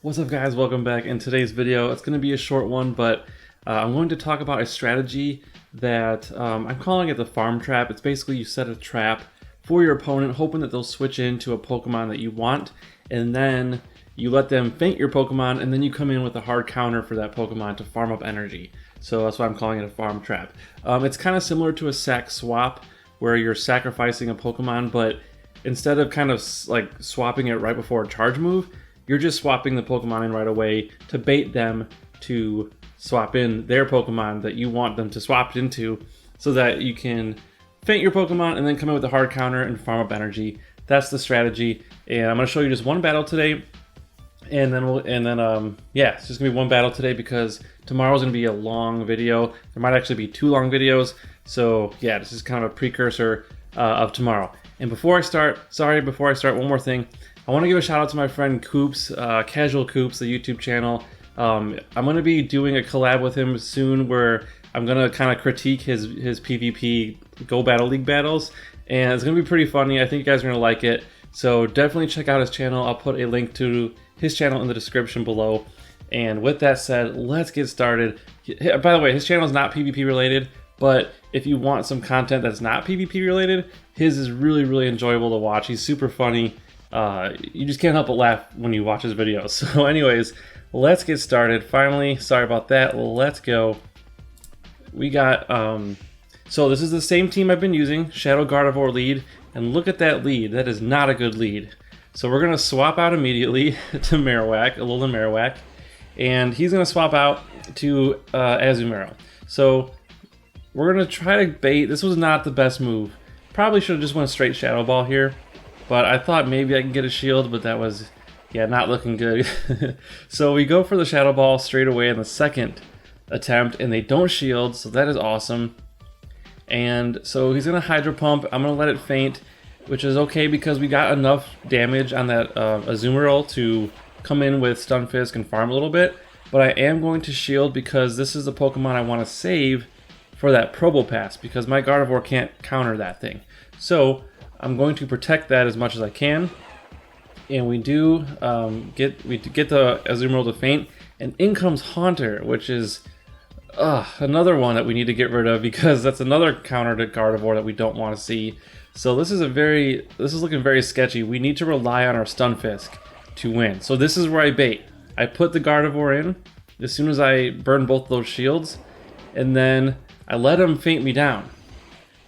What's up guys, welcome back. In today's video, it's going to be a short one, but I'm going to talk about a strategy that I'm calling it the farm trap. It's basically you set a trap for your opponent, hoping that they'll switch into a Pokemon that you want, and then you let them faint your Pokemon, and then you come in with a hard counter for that Pokemon to farm up energy. So that's why I'm calling it a farm trap. It's kind of similar to a sac swap, where you're sacrificing a Pokemon, but instead of kind of like swapping it right before a charge move, you're just swapping the Pokemon in right away to bait them to swap in their Pokemon that you want them to swap into, so that you can faint your Pokemon and then come in with a hard counter and farm up energy. That's the strategy, and I'm going to show you just one battle today, and then yeah, it's just gonna be one battle today because tomorrow's gonna be a long video. There might actually be 2 long videos, so yeah, this is kind of a precursor of tomorrow. And before I start, one more thing. I want to give a shout out to my friend Coops, Casual Coops, the YouTube channel. I'm going to be doing a collab with him soon where I'm going to kind of critique his PvP Go Battle League battles, and it's going to be pretty funny. I think you guys are going to like it, so definitely check out his channel. I'll put a link to his channel in the description below. And with that said, let's get started. By the way, his channel is not PvP related, but if you want some content that's not PvP related, his is really enjoyable to watch. He's super funny. You just can't help but laugh when you watch his videos. So anyways, let's get started. Finally, sorry about that, let's go. We got, so this is the same team I've been using, Shadow Gardevoir lead, and look at that lead, that is not a good lead. So we're gonna swap out immediately to Marowak, Alolan Marowak, and he's gonna swap out to Azumarill. So we're gonna try to bait. This was not the best move. Probably should have just went straight Shadow Ball here. But I thought maybe I can get a shield, but that was, yeah, not looking good. So we go for the Shadow Ball straight away in the second attempt, and they don't shield, so that is awesome. And so he's going to Hydro Pump. I'm going to let it faint, which is okay because we got enough damage on that Azumarill to come in with Stunfisk and farm a little bit. But I am going to shield because this is the Pokemon I want to save for that Probopass, because my Gardevoir can't counter that thing. So I'm going to protect that as much as I can, and we do get the Azumarill to faint, and in comes Haunter, which is another one that we need to get rid of because that's another counter to Gardevoir that we don't want to see. So this is looking very sketchy. We need to rely on our Stunfisk to win. So this is where I bait. I put the Gardevoir in as soon as I burn both those shields, and then I let him faint me down.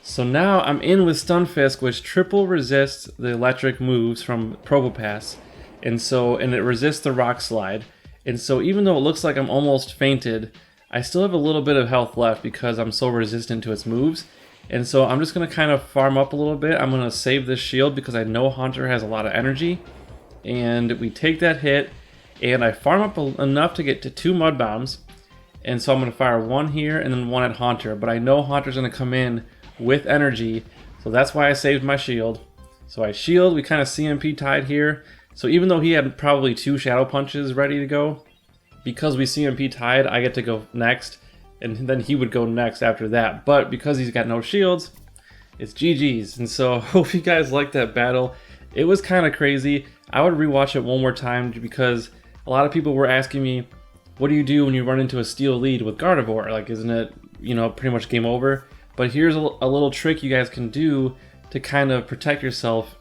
So now I'm in with Stunfisk, which triple resists the electric moves from Probopass, and it resists the Rock Slide. And so even though it looks like I'm almost fainted, I still have a little bit of health left because I'm so resistant to its moves. And so I'm just going to kind of farm up a little bit. I'm going to save this shield because I know Haunter has a lot of energy. And we take that hit, and I farm up enough to get to 2 Mud Bombs. And so I'm going to fire 1 here and then 1 at Haunter. But I know Haunter's going to come in with energy, so that's why I saved my shield. So I shield, we kind of CMP tied here. So even though he had probably 2 Shadow Punches ready to go, because we CMP tied, I get to go next, and then he would go next after that. But because he's got no shields, it's GG's. And so I hope you guys liked that battle. It was kind of crazy. I would rewatch it one more time because a lot of people were asking me, what do you do when you run into a steel lead with Gardevoir? Like, isn't it, pretty much game over? But here's a little trick you guys can do to kind of protect yourself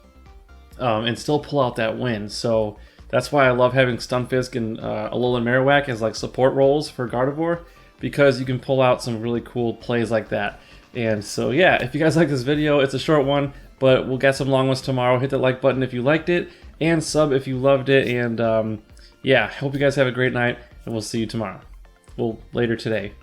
and still pull out that win. So that's why I love having Stunfisk and Alolan Marowak as like support roles for Gardevoir, because you can pull out some really cool plays like that. And so yeah, if you guys like this video, it's a short one, but we'll get some long ones tomorrow. Hit that like button if you liked it, and sub if you loved it. And yeah, hope you guys have a great night, and we'll see you tomorrow. Well, later today.